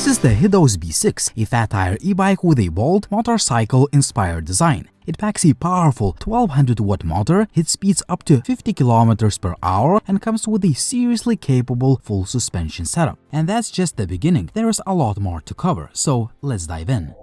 This is the Hidoes B6, a fat tire e-bike with a bold motorcycle-inspired design. It packs a powerful 1200-watt motor, hits speeds up to 50 km per hour, and comes with a seriously capable full suspension setup. And that's just the beginning. There is a lot more to cover, so let's dive in.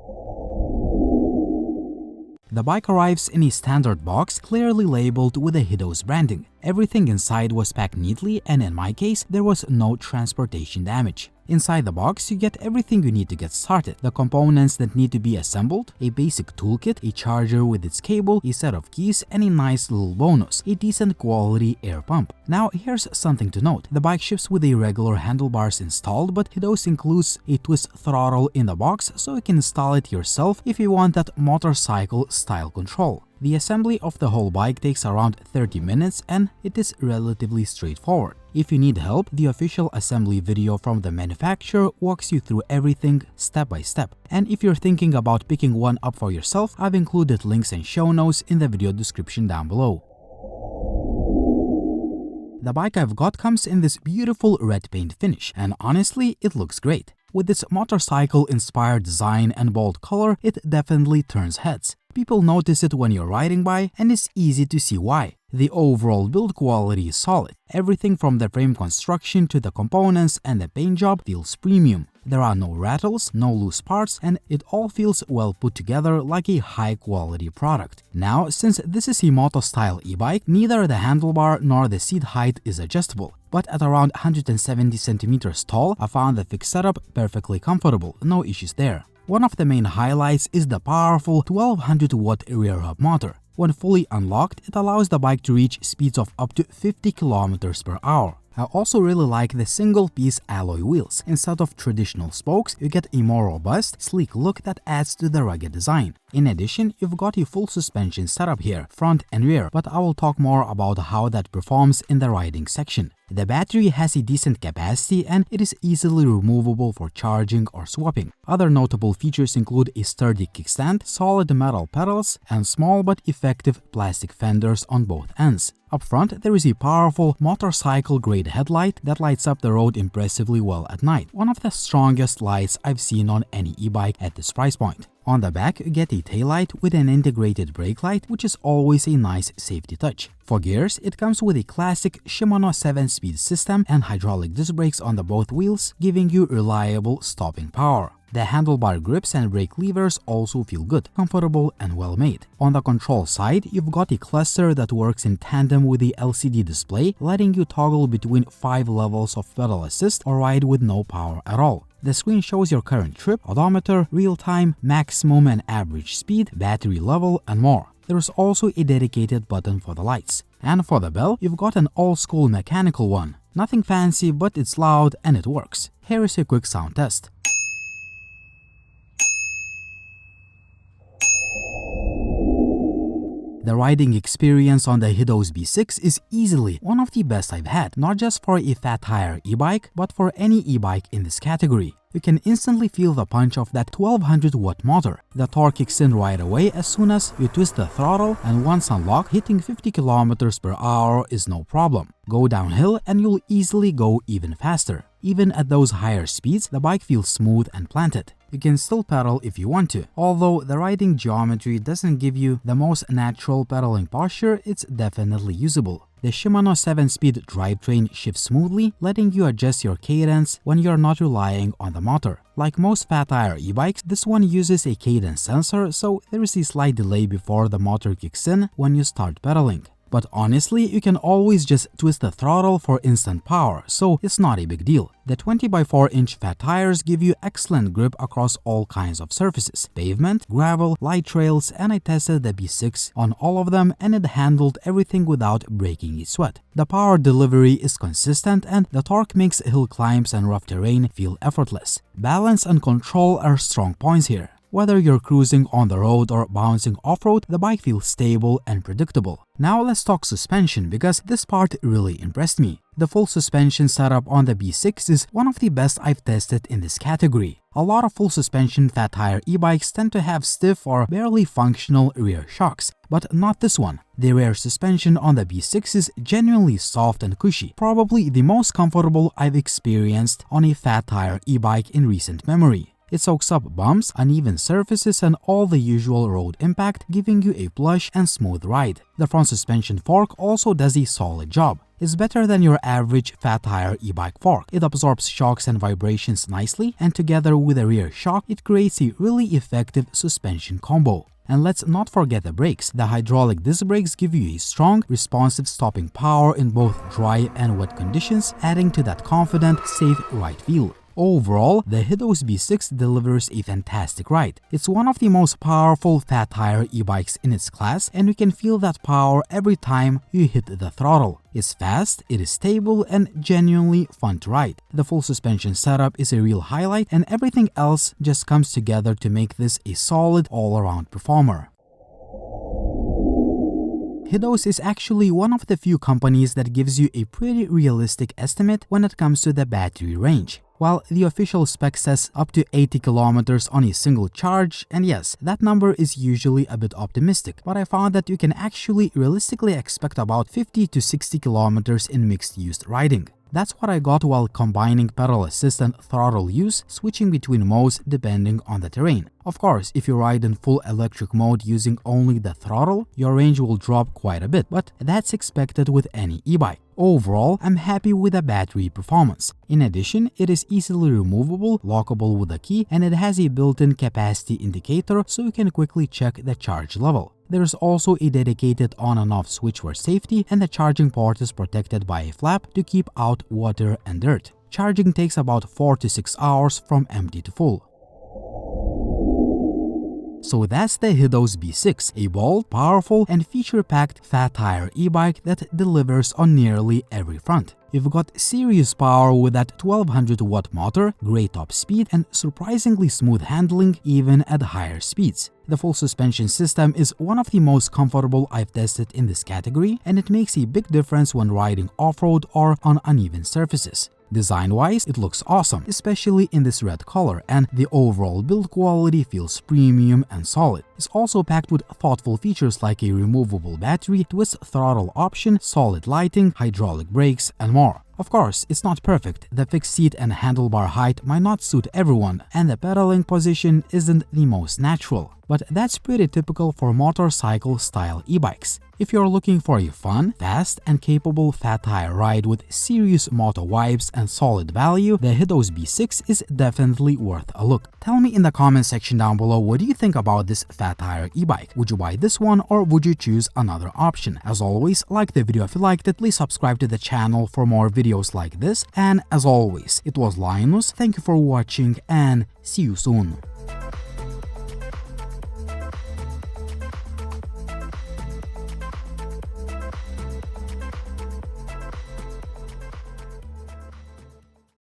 The bike arrives in a standard box clearly labeled with the Hidoes branding. Everything inside was packed neatly, and in my case, there was no transportation damage. Inside the box, you get everything you need to get started. The components that need to be assembled, a basic toolkit, a charger with its cable, a set of keys, and a nice little bonus, a decent quality air pump. Now here's something to note. The bike ships with a regular handlebars installed, but Hidoes includes a twist throttle in the box, so you can install it yourself if you want that motorcycle style control. The assembly of the whole bike takes around 30 minutes and it is relatively straightforward. If you need help, the official assembly video from the manufacturer walks you through everything step by step. And if you're thinking about picking one up for yourself, I've included links and show notes in the video description down below. The bike I've got comes in this beautiful red paint finish, and honestly, it looks great. With its motorcycle-inspired design and bold color, it definitely turns heads. People notice it when you're riding by, and it's easy to see why. The overall build quality is solid. Everything from the frame construction to the components and the paint job feels premium. There are no rattles, no loose parts, and it all feels well put together like a high-quality product. Now, since this is a Moto-style e-bike, neither the handlebar nor the seat height is adjustable. But at around 170 cm tall, I found the fixed setup perfectly comfortable, no issues there. One of the main highlights is the powerful 1200-watt rear hub motor. When fully unlocked, it allows the bike to reach speeds of up to 50 km per hour. I also really like the single-piece alloy wheels. Instead of traditional spokes, you get a more robust, sleek look that adds to the rugged design. In addition, you've got a full suspension setup here, front and rear, but I will talk more about how that performs in the riding section. The battery has a decent capacity and it is easily removable for charging or swapping. Other notable features include a sturdy kickstand, solid metal pedals, and small but effective plastic fenders on both ends. Up front, there is a powerful motorcycle-grade headlight that lights up the road impressively well at night, one of the strongest lights I've seen on any e-bike at this price point. On the back, you get a taillight with an integrated brake light, which is always a nice safety touch. For gears, it comes with a classic Shimano 7-speed system and hydraulic disc brakes on the both wheels, giving you reliable stopping power. The handlebar grips and brake levers also feel good, comfortable, and well made. On the control side, you've got a cluster that works in tandem with the LCD display, letting you toggle between 5 levels of pedal assist or ride with no power at all. The screen shows your current trip, odometer, real-time, maximum and average speed, battery level, and more. There is also a dedicated button for the lights. And for the bell, you've got an old-school mechanical one. Nothing fancy, but it's loud and it works. Here is a quick sound test. The riding experience on the Hidoes B6 is easily one of the best I've had, not just for a fat tire e-bike, but for any e-bike in this category. You can instantly feel the punch of that 1200-watt motor. The torque kicks in right away as soon as you twist the throttle, and once unlocked, hitting 50 km per hour is no problem. Go downhill and you'll easily go even faster. Even at those higher speeds, the bike feels smooth and planted. You can still pedal if you want to. Although the riding geometry doesn't give you the most natural pedaling posture, it's definitely usable. The Shimano 7-speed drivetrain shifts smoothly, letting you adjust your cadence when you're not relying on the motor. Like most fat tire e-bikes, this one uses a cadence sensor, so there is a slight delay before the motor kicks in when you start pedaling. But honestly, you can always just twist the throttle for instant power, so it's not a big deal. The 20x4-inch fat tires give you excellent grip across all kinds of surfaces: pavement, gravel, light trails, and I tested the B6 on all of them and it handled everything without breaking a sweat. The power delivery is consistent and the torque makes hill climbs and rough terrain feel effortless. Balance and control are strong points here. Whether you're cruising on the road or bouncing off-road, the bike feels stable and predictable. Now let's talk suspension, because this part really impressed me. The full suspension setup on the B6 is one of the best I've tested in this category. A lot of full suspension fat tire e-bikes tend to have stiff or barely functional rear shocks, but not this one. The rear suspension on the B6 is genuinely soft and cushy, probably the most comfortable I've experienced on a fat tire e-bike in recent memory. It soaks up bumps, uneven surfaces, and all the usual road impact, giving you a plush and smooth ride. The front suspension fork also does a solid job. It's better than your average fat tire e-bike fork. It absorbs shocks and vibrations nicely, and together with a rear shock, it creates a really effective suspension combo. And let's not forget the brakes. The hydraulic disc brakes give you a strong, responsive stopping power in both dry and wet conditions, adding to that confident, safe ride feel. Overall, the Hidoes B6 delivers a fantastic ride. It's one of the most powerful fat tire e-bikes in its class, and you can feel that power every time you hit the throttle. It's fast, it is stable, and genuinely fun to ride. The full suspension setup is a real highlight, and everything else just comes together to make this a solid all-around performer. Hidoes is actually one of the few companies that gives you a pretty realistic estimate when it comes to the battery range. While the official spec says up to 80 kilometers on a single charge, and yes, that number is usually a bit optimistic, but I found that you can actually realistically expect about 50 to 60 kilometers in mixed-use riding. That's what I got while combining pedal assist and throttle use, switching between modes depending on the terrain. Of course, if you ride in full electric mode using only the throttle, your range will drop quite a bit, but that's expected with any e-bike. Overall, I'm happy with the battery performance. In addition, it is easily removable, lockable with a key, and it has a built-in capacity indicator so you can quickly check the charge level. There's also a dedicated on and off switch for safety, and the charging port is protected by a flap to keep out water and dirt. Charging takes about 4 to 6 hours from empty to full. So that's the Hidoes B6, a bold, powerful, and feature-packed fat tire e-bike that delivers on nearly every front. You've got serious power with that 1200 watt motor, great top speed, and surprisingly smooth handling even at higher speeds. The full suspension system is one of the most comfortable I've tested in this category, and it makes a big difference when riding off-road or on uneven surfaces. Design-wise, it looks awesome, especially in this red color, and the overall build quality feels premium and solid. It's also packed with thoughtful features like a removable battery, twist throttle option, solid lighting, hydraulic brakes, and more. Of course, it's not perfect. The fixed seat and handlebar height might not suit everyone, and the pedaling position isn't the most natural. But that's pretty typical for motorcycle-style e-bikes. If you're looking for a fun, fast, and capable fat tire ride with serious moto vibes and solid value, the Hidoes B6 is definitely worth a look. Tell me in the comment section down below, what do you think about this fat tire e-bike? Would you buy this one, or would you choose another option? As always, like the video if you liked it, please subscribe to the channel for more videos like this, and as always, it was Linus, thank you for watching, and see you soon.